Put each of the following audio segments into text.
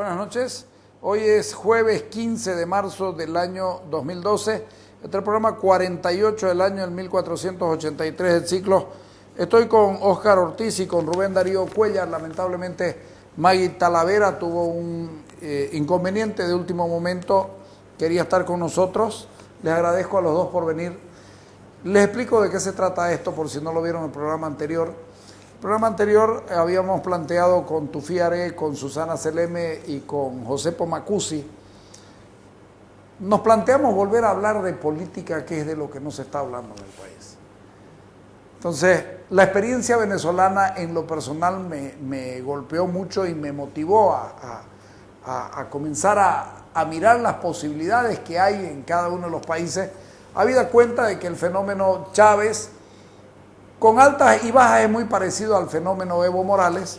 buenas noches. Hoy es jueves 15 de marzo del año 2012. Este es el programa 48 del año del 1483 del ciclo. Estoy con Óscar Ortiz y con Rubén Darío Cuellar. Lamentablemente Maggie Talavera tuvo un inconveniente de último momento. Quería estar con nosotros. Les agradezco a los dos por venir. Les explico de qué se trata esto por si no lo vieron en el programa anterior. El programa anterior habíamos planteado con Tufiare, con Susana Seleme y con José Pomacuzzi. Nos planteamos volver a hablar de política, que es de lo que no se está hablando en el país. Entonces, la experiencia venezolana en lo personal me golpeó mucho y me motivó a comenzar a mirar las posibilidades que hay en cada uno de los países, habida cuenta de que el fenómeno Chávez, con altas y bajas, es muy parecido al fenómeno Evo Morales,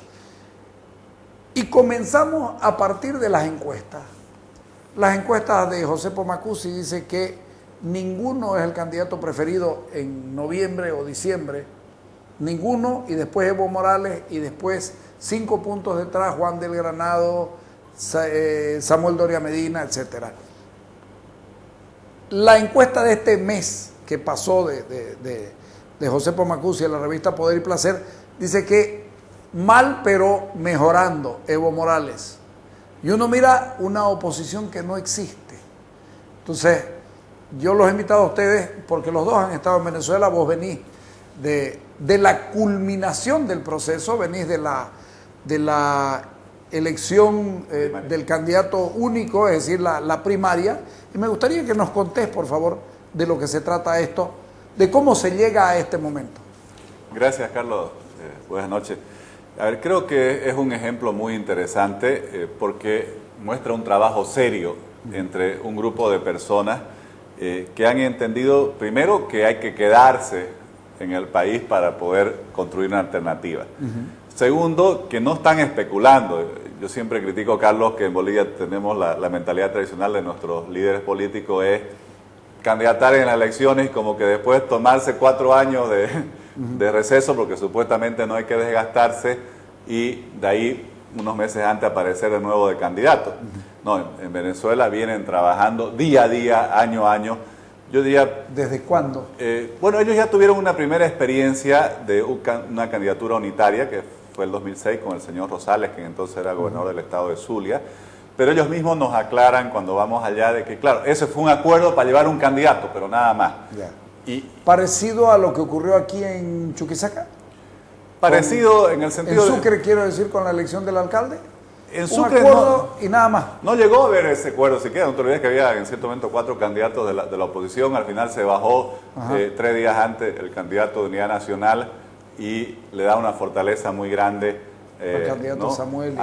y comenzamos a partir de las encuestas. Las encuestas de José Pomacuzzi dice que ninguno es el candidato preferido en noviembre o diciembre, ninguno, y después Evo Morales, y después 5 puntos detrás Juan del Granado, Samuel Doria Medina, etc. La encuesta de este mes que pasó de José Pomacuzzi en la revista Poder y Placer dice que mal pero mejorando Evo Morales. Y uno mira una oposición que no existe. Entonces, yo los he invitado a ustedes porque los dos han estado en Venezuela. Vos venís de la culminación del proceso, venís de la elección del candidato único, es decir, la primaria. Y me gustaría que nos contés, por favor, de lo que se trata esto, de cómo se llega a este momento. Gracias, Carlos. Buenas noches. A ver, creo que es un ejemplo muy interesante porque muestra un trabajo serio entre un grupo de personas que han entendido, primero, que hay que quedarse en el país para poder construir una alternativa. Segundo, que no están especulando. Yo siempre critico, Carlos, que en Bolivia tenemos la mentalidad tradicional de nuestros líderes políticos es candidatar en las elecciones y como que después tomarse 4 años de receso porque supuestamente no hay que desgastarse y de ahí unos meses antes aparecer de nuevo de candidato. No, en Venezuela vienen trabajando día a día, año a año. Yo diría... ¿Desde cuándo? Bueno, ellos ya tuvieron una primera experiencia de una candidatura unitaria que fue el 2006 con el señor Rosales, que entonces era gobernador del estado de Zulia. Pero ellos mismos nos aclaran cuando vamos allá de que, claro, ese fue un acuerdo para llevar un candidato, pero nada más. Ya. ¿Parecido a lo que ocurrió aquí en Chuquisaca? Parecido en el sentido ¿En Sucre, quiero decir, con la elección del alcalde? En Sucre un acuerdo y nada más. No llegó a haber ese acuerdo siquiera. No te olvides que había en cierto momento 4 candidatos de la oposición. Al final se bajó 3 días antes el candidato de Unidad Nacional y le da una fortaleza muy grande al candidato, ¿no? Samuel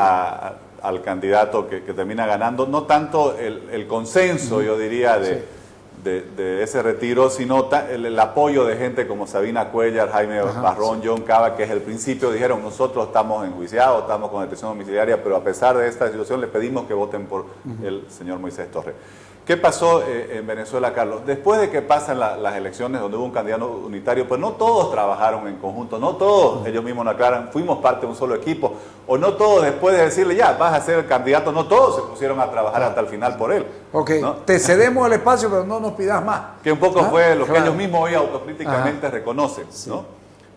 al candidato que termina ganando. No tanto el consenso, yo diría, de ese retiro, sino el apoyo de gente como Sabina Cuellar, Jaime Barrón, John Cava, que desde el principio dijeron: nosotros estamos enjuiciados, estamos con detención domiciliaria, pero a pesar de esta situación le pedimos que voten por el señor Moisés Torres. ¿Qué pasó en Venezuela, Carlos? Después de que pasan las elecciones donde hubo un candidato unitario, pues no todos trabajaron en conjunto, no todos, ellos mismos nos aclaran, fuimos parte de un solo equipo, o no todos después de decirle ya, vas a ser el candidato, no todos se pusieron a trabajar hasta el final por él. Ok, ¿no? Te cedemos el espacio, pero no nos pidas más. Que un poco fue lo que ellos mismos hoy autocríticamente reconocen, ¿no?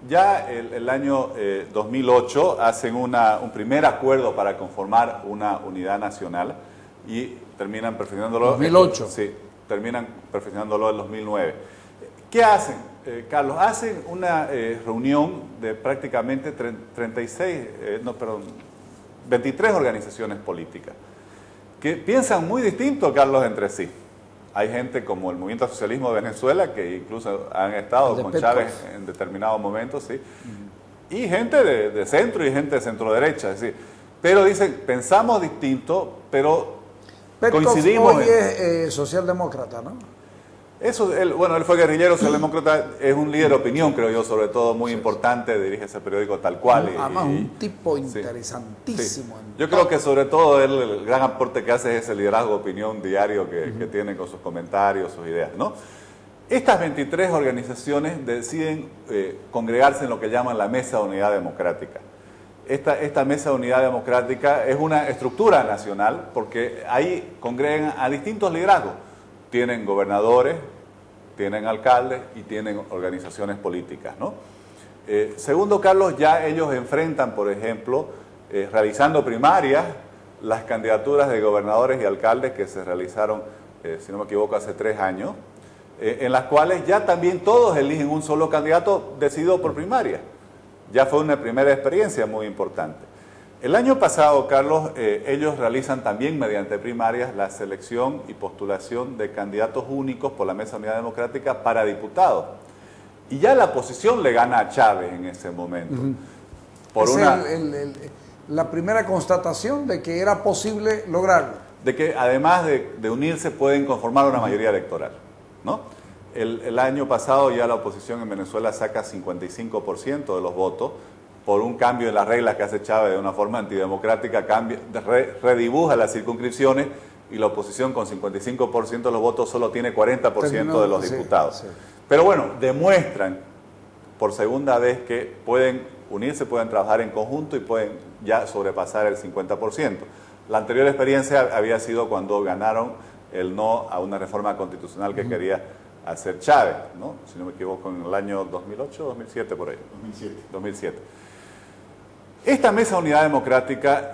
Ya el año 2008 hacen un primer acuerdo para conformar una unidad nacional y terminan perfeccionándolo. 2008. Sí, terminan perfeccionándolo en 2009. ¿Qué hacen, Carlos? Hacen una reunión de prácticamente 23 organizaciones políticas que piensan muy distinto, Carlos, entre sí. Hay gente como el Movimiento al Socialismo de Venezuela, que incluso han estado con Chávez en determinados momentos, ¿sí? Y gente de centro y gente de centro-derecha, es decir, pero dicen, pensamos distinto, pero coincidimos. Hoy es socialdemócrata, ¿no? Eso, él fue guerrillero, socialdemócrata, es un líder de opinión, creo yo, sobre todo muy importante, dirige ese periódico Tal Cual. Además, un tipo interesantísimo. Sí. Yo creo que sobre todo él, el gran aporte que hace es ese liderazgo de opinión diario que tiene con sus comentarios, sus ideas, ¿no? Estas 23 organizaciones deciden congregarse en lo que llaman la Mesa de Unidad Democrática. esta Mesa de Unidad Democrática es una estructura nacional porque ahí congregan a distintos liderazgos. Tienen gobernadores, tienen alcaldes y tienen organizaciones políticas, ¿no? Segundo, Carlos, ya ellos enfrentan, por ejemplo, realizando primarias, las candidaturas de gobernadores y alcaldes que se realizaron, si no me equivoco, hace 3 años, en las cuales ya también todos eligen un solo candidato decidido por primaria. Ya fue una primera experiencia muy importante. El año pasado, Carlos, ellos realizan también mediante primarias la selección y postulación de candidatos únicos por la Mesa de Unidad Democrática para diputados. Y ya la oposición le gana a Chávez en ese momento. Por la primera constatación de que era posible lograrlo. De que además de unirse pueden conformar una mayoría electoral, ¿no? El año pasado ya la oposición en Venezuela saca 55% de los votos por un cambio en las reglas que hace Chávez de una forma antidemocrática, redibuja las circunscripciones y la oposición con 55% de los votos solo tiene 40% de los diputados. Sí. Pero bueno, demuestran por segunda vez que pueden unirse, pueden trabajar en conjunto y pueden ya sobrepasar el 50%. La anterior experiencia había sido cuando ganaron el no a una reforma constitucional que quería hacer Chávez, ¿no? Si no me equivoco, en el año 2008 o 2007, por ahí. 2007. Esta Mesa de Unidad Democrática,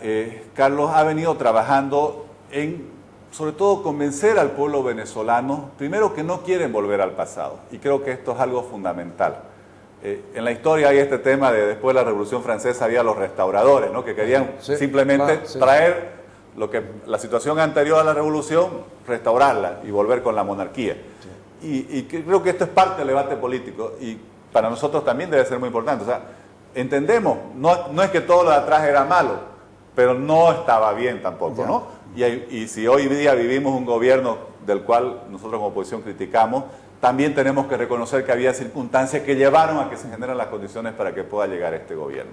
Carlos, ha venido trabajando en, sobre todo, convencer al pueblo venezolano, primero, que no quieren volver al pasado, y creo que esto es algo fundamental. En la historia hay este tema de después de la Revolución Francesa había los restauradores, ¿no? Que querían simplemente traer la situación anterior a la Revolución, restaurarla y volver con la monarquía. Sí. Y creo que esto es parte del debate político y para nosotros también debe ser muy importante. O sea, entendemos, no es que todo lo de atrás era malo, pero no estaba bien tampoco, ¿no? Y si hoy día vivimos un gobierno del cual nosotros como oposición criticamos, también tenemos que reconocer que había circunstancias que llevaron a que se generen las condiciones para que pueda llegar este gobierno.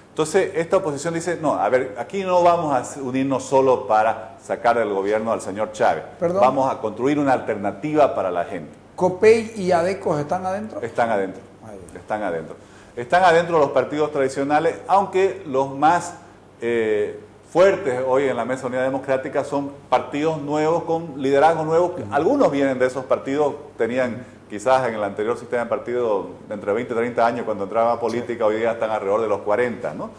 Entonces, esta oposición dice, no, a ver, aquí no vamos a unirnos solo para sacar del gobierno al señor Chávez. ¿Perdón? Vamos a construir una alternativa para la gente. ¿Copey y ADECOS están adentro? Están adentro, están adentro. Están adentro los partidos tradicionales, aunque los más fuertes hoy en la Mesa de Unidad Democrática son partidos nuevos con liderazgos nuevos. Algunos vienen de esos partidos, tenían quizás en el anterior sistema de partido entre 20 y 30 años cuando entraba a política, hoy día están alrededor de los 40, ¿no?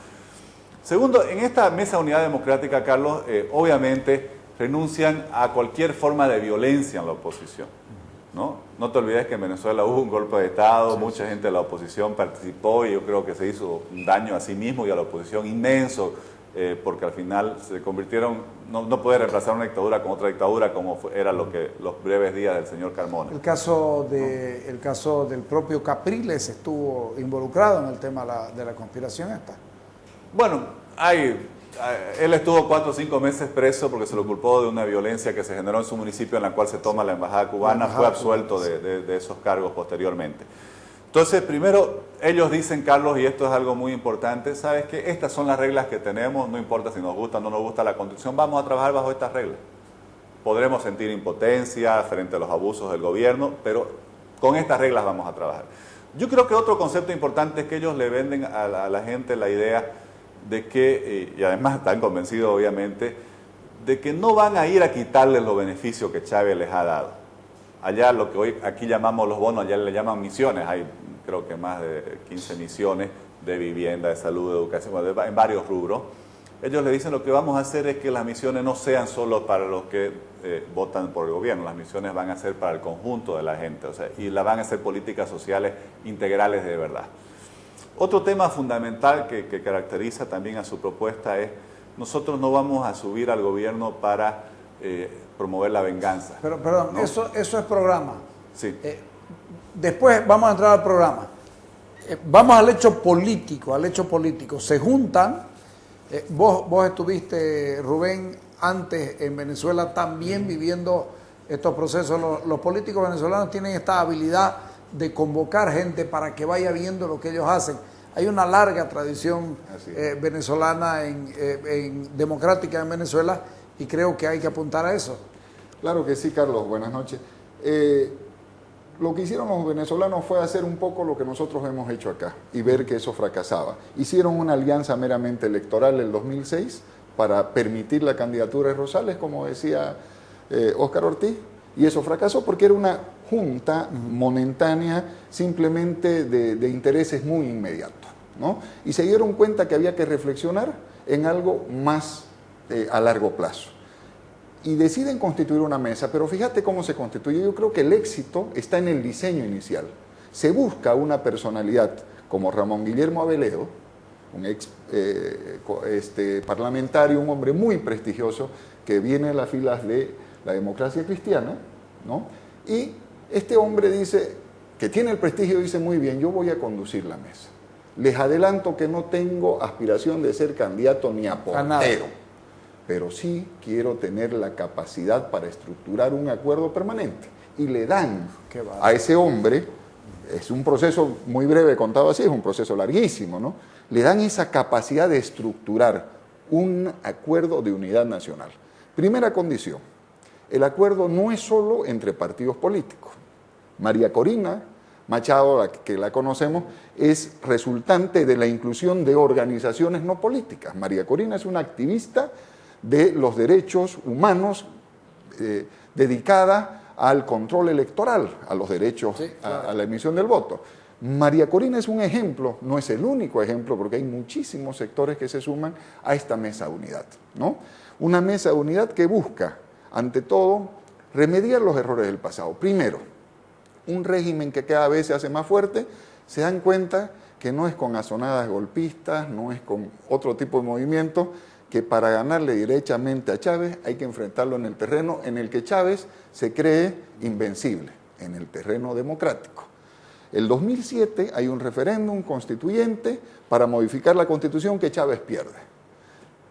Segundo, en esta Mesa de Unidad Democrática, Carlos, obviamente renuncian a cualquier forma de violencia en la oposición, ¿no? No te olvides que en Venezuela hubo un golpe de Estado, mucha gente de la oposición participó y yo creo que se hizo un daño a sí mismo y a la oposición inmenso, porque al final se convirtieron, no puede reemplazar una dictadura con otra dictadura como era los breves días del señor Carmona. El caso del propio Capriles estuvo involucrado en el tema de la conspiración esta. Bueno, él estuvo 4 o 5 meses preso porque se lo culpó de una violencia que se generó en su municipio en la cual se toma la embajada cubana, fue absuelto de esos cargos posteriormente. Entonces, primero, ellos dicen, Carlos, y esto es algo muy importante, ¿sabes qué? Estas son las reglas que tenemos, no importa si nos gusta o no nos gusta la Constitución, vamos a trabajar bajo estas reglas. Podremos sentir impotencia frente a los abusos del gobierno, pero con estas reglas vamos a trabajar. Yo creo que otro concepto importante es que ellos le venden a la gente la idea de que, y además están convencidos obviamente, de que no van a ir a quitarles los beneficios que Chávez les ha dado. Allá lo que hoy aquí llamamos los bonos, allá le llaman misiones, hay creo que más de 15 misiones de vivienda, de salud, de educación, en varios rubros. Ellos le dicen lo que vamos a hacer es que las misiones no sean solo para los que votan por el gobierno, las misiones van a ser para el conjunto de la gente, o sea, y van a ser políticas sociales integrales de verdad. Otro tema fundamental que caracteriza también a su propuesta es, nosotros no vamos a subir al gobierno para promover la venganza. Pero, perdón, ¿no? Eso es programa. Sí. Después vamos a entrar al programa. Vamos al hecho político, Se juntan, vos estuviste, Rubén, antes en Venezuela también viviendo estos procesos. Los políticos venezolanos tienen esta habilidad de convocar gente para que vaya viendo lo que ellos hacen. Hay una larga tradición venezolana democrática en Venezuela y creo que hay que apuntar a eso. Claro que sí, Carlos. Buenas noches. Lo que hicieron los venezolanos fue hacer un poco lo que nosotros hemos hecho acá y ver que eso fracasaba. Hicieron una alianza meramente electoral en el 2006 para permitir la candidatura de Rosales, como decía Óscar Ortiz, y eso fracasó porque era una junta momentánea simplemente de intereses muy inmediatos, ¿no? Y se dieron cuenta que había que reflexionar en algo más a largo plazo. Y deciden constituir una mesa, pero fíjate cómo se constituye. Yo creo que el éxito está en el diseño inicial. Se busca una personalidad como Ramón Guillermo Aveledo, un ex parlamentario, un hombre muy prestigioso que viene de las filas de la democracia cristiana, ¿no? Y este hombre dice, que tiene el prestigio, dice muy bien, yo voy a conducir la mesa. Les adelanto que no tengo aspiración de ser candidato ni a portero, pero sí quiero tener la capacidad para estructurar un acuerdo permanente. Y le dan a ese hombre, es un proceso muy breve contado así, es un proceso larguísimo, ¿no? Le dan esa capacidad de estructurar un acuerdo de unidad nacional. Primera condición, el acuerdo no es solo entre partidos políticos. María Corina Machado, que la conocemos, es resultante de la inclusión de organizaciones no políticas. María Corina es una activista de los derechos humanos dedicada al control electoral, a los derechos, sí, claro, a la emisión del voto. María Corina es un ejemplo, no es el único ejemplo, porque hay muchísimos sectores que se suman a esta mesa de unidad, ¿no? Una mesa de unidad que busca, ante todo, remediar los errores del pasado. Primero, un régimen que cada vez se hace más fuerte, se dan cuenta que no es con azonadas golpistas, no es con otro tipo de movimiento, que para ganarle derechamente a Chávez hay que enfrentarlo en el terreno en el que Chávez se cree invencible, en el terreno democrático. El 2007 hay un referéndum constituyente para modificar la Constitución que Chávez pierde.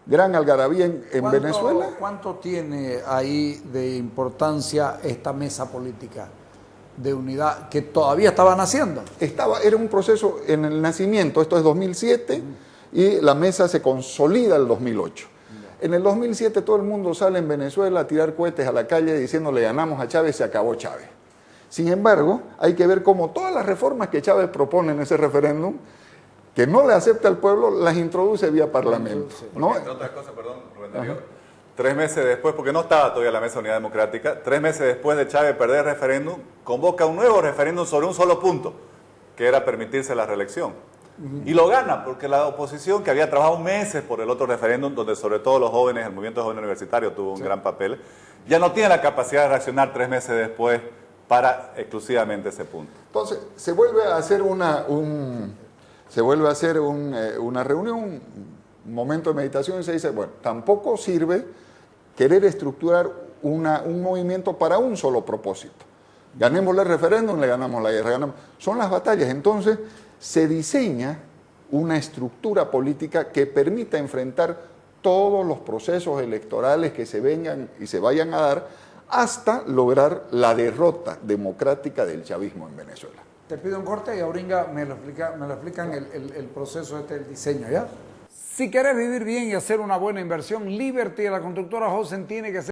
Gran algarabía en Venezuela. ¿Cuánto tiene ahí de importancia esta mesa política de unidad que todavía estaba naciendo? Era un proceso en el nacimiento, esto es 2007, y la mesa se consolida el 2008. En el 2007 todo el mundo sale en Venezuela a tirar cohetes a la calle diciendo le ganamos a Chávez, se acabó Chávez. Sin embargo, hay que ver cómo todas las reformas que Chávez propone en ese referéndum, que no le acepta al pueblo, las introduce vía parlamento, ¿no? Entre otras cosas, perdón, Rubén Darío, 3 meses después, porque no estaba todavía la Mesa de Unidad Democrática, 3 meses después de Chávez perder el referéndum, convoca un nuevo referéndum sobre un solo punto, que era permitirse la reelección. Y lo gana, porque la oposición, que había trabajado meses por el otro referéndum, donde sobre todo los jóvenes, el movimiento joven universitario tuvo un gran papel, ya no tiene la capacidad de reaccionar 3 meses después para exclusivamente ese punto. Entonces, se vuelve a hacer una reunión, un momento de meditación, y se dice, bueno, tampoco sirve querer estructurar un movimiento para un solo propósito. Ganémosle el referéndum, le ganamos la guerra. Son las batallas. Entonces, se diseña una estructura política que permita enfrentar todos los procesos electorales que se vengan y se vayan a dar hasta lograr la derrota democrática del chavismo en Venezuela. Te pido un corte y Auringa me lo explican el proceso el diseño, ¿ya? Si querés vivir bien y hacer una buena inversión, Liberty de la constructora Hosen tiene que ser